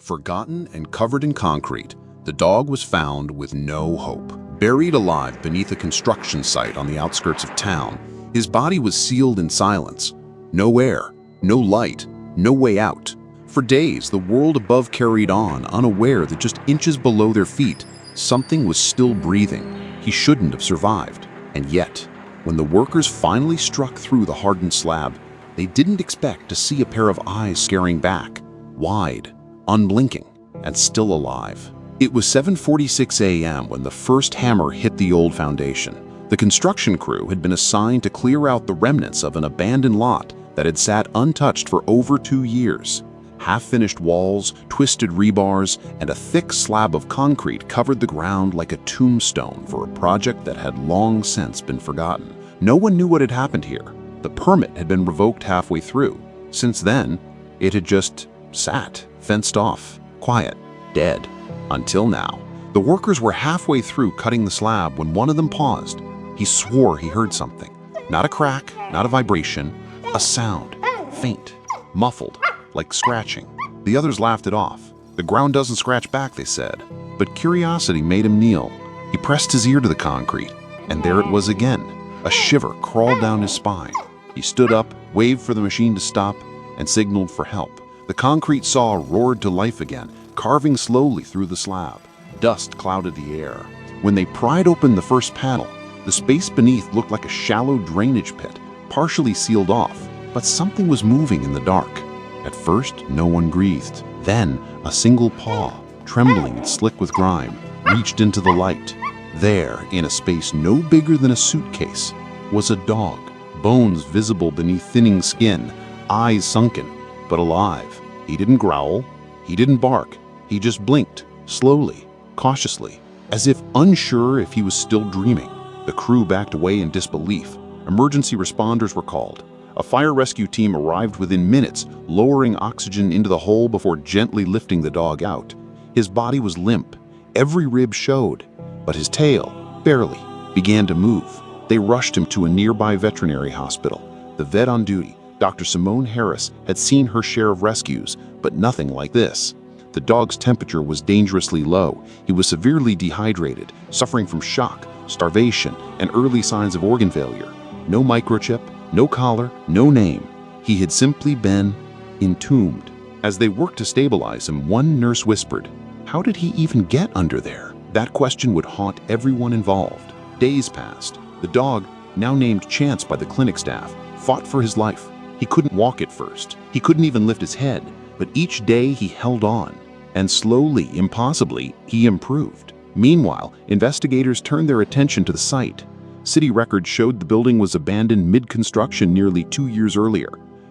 Forgotten and covered in concrete, the dog was found with no hope. Buried alive beneath a construction site on the outskirts of town, his body was sealed in silence. No air, no light, no way out. For days, the world above carried on, unaware that just inches below their feet, something was still breathing. He shouldn't have survived. And yet, when the workers finally struck through the hardened slab, they didn't expect to see a pair of eyes staring back, wide, unblinking, and still alive. It was 7:46 a.m. when the first hammer hit the old foundation. The construction crew had been assigned to clear out the remnants of an abandoned lot that had sat untouched for over 2 years. Half-finished walls, twisted rebars, and a thick slab of concrete covered the ground like a tombstone for a project that had long since been forgotten. No one knew what had happened here. The permit had been revoked halfway through. Since then, it had just sat, fenced off, quiet, dead. Until now. The workers were halfway through cutting the slab when one of them paused. He swore he heard something. Not a crack, not a vibration, a sound, faint, muffled, like scratching. The others laughed it off. The ground doesn't scratch back, they said. But curiosity made him kneel. He pressed his ear to the concrete, and there it was again. A shiver crawled down his spine. He stood up, waved for the machine to stop, and signaled for help. The concrete saw roared to life again, carving slowly through the slab. Dust clouded the air. When they pried open the first panel, the space beneath looked like a shallow drainage pit, partially sealed off, but something was moving in the dark. At first, no one breathed. Then, a single paw, trembling and slick with grime, reached into the light. There, in a space no bigger than a suitcase, was a dog, bones visible beneath thinning skin, eyes sunken, but alive. He didn't growl, he didn't bark, he just blinked, slowly, cautiously, as if unsure if he was still dreaming. The crew backed away in disbelief. Emergency responders were called. A fire rescue team arrived within minutes, lowering oxygen into the hole before gently lifting the dog out. His body was limp, every rib showed, but his tail, barely, began to move. They rushed him to a nearby veterinary hospital. The vet on duty, Dr. Simone Harris, had seen her share of rescues, but nothing like this. The dog's temperature was dangerously low. He was severely dehydrated, suffering from shock, starvation, and early signs of organ failure. No microchip, no collar, no name. He had simply been entombed. As they worked to stabilize him, one nurse whispered, "How did he even get under there?" That question would haunt everyone involved. Days passed. The dog, now named Chance by the clinic staff, fought for his life. He couldn't walk at first. He couldn't even lift his head. But each day he held on. And slowly, impossibly, he improved. Meanwhile, investigators turned their attention to the site. City records showed the building was abandoned mid-construction nearly 2 years earlier.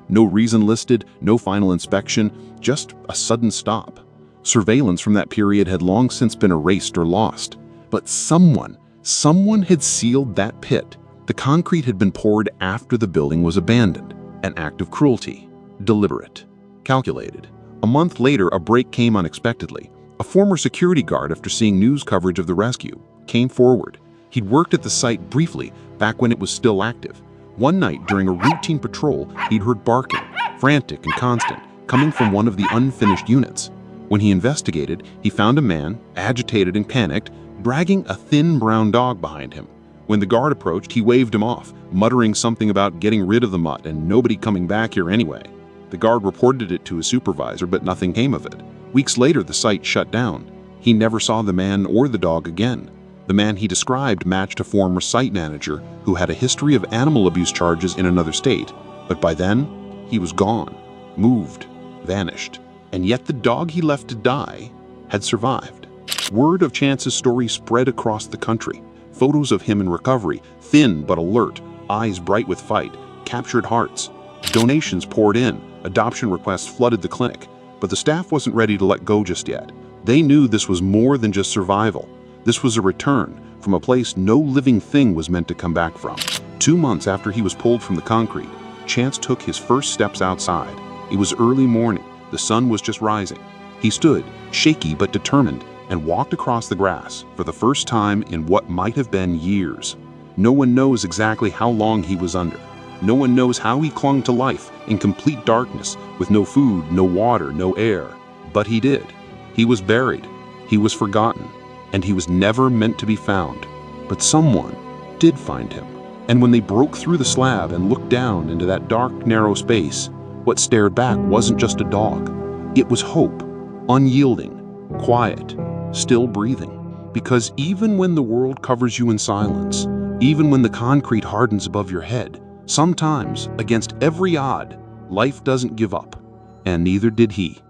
No reason listed, no final inspection, just a sudden stop. Surveillance from that period had long since been erased or lost. But someone had sealed that pit. The concrete had been poured after the building was abandoned. An act of cruelty. Deliberate. Calculated. A month later, a break came unexpectedly. A former security guard, after seeing news coverage of the rescue, came forward. He'd worked at the site briefly, back when it was still active. One night, during a routine patrol, he'd heard barking, frantic and constant, coming from one of the unfinished units. When he investigated, he found a man, agitated and panicked, dragging a thin brown dog behind him. When the guard approached, he waved him off, muttering something about getting rid of the mutt and nobody coming back here anyway. The guard reported it to his supervisor, but nothing came of it. Weeks later, the site shut down. He never saw the man or the dog again. The man he described matched a former site manager who had a history of animal abuse charges in another state. But by then, he was gone, moved, vanished. And yet the dog he left to die had survived. Word of Chance's story spread across the country. Photos of him in recovery, thin but alert, eyes bright with fight, captured hearts. Donations poured in, adoption requests flooded the clinic, but the staff wasn't ready to let go just yet. They knew this was more than just survival. This was a return from a place no living thing was meant to come back from. 2 months after he was pulled from the concrete, Chance took his first steps outside. It was early morning. The sun was just rising. He stood, shaky but determined, and walked across the grass for the first time in what might have been years. No one knows exactly how long he was under. No one knows how he clung to life in complete darkness, with no food, no water, no air. But he did. He was buried, he was forgotten, and he was never meant to be found. But someone did find him. And when they broke through the slab and looked down into that dark, narrow space, what stared back wasn't just a dog. It was hope, unyielding, quiet, still breathing. Because even when the world covers you in silence, even when the concrete hardens above your head, sometimes, against every odd, life doesn't give up, and neither did he.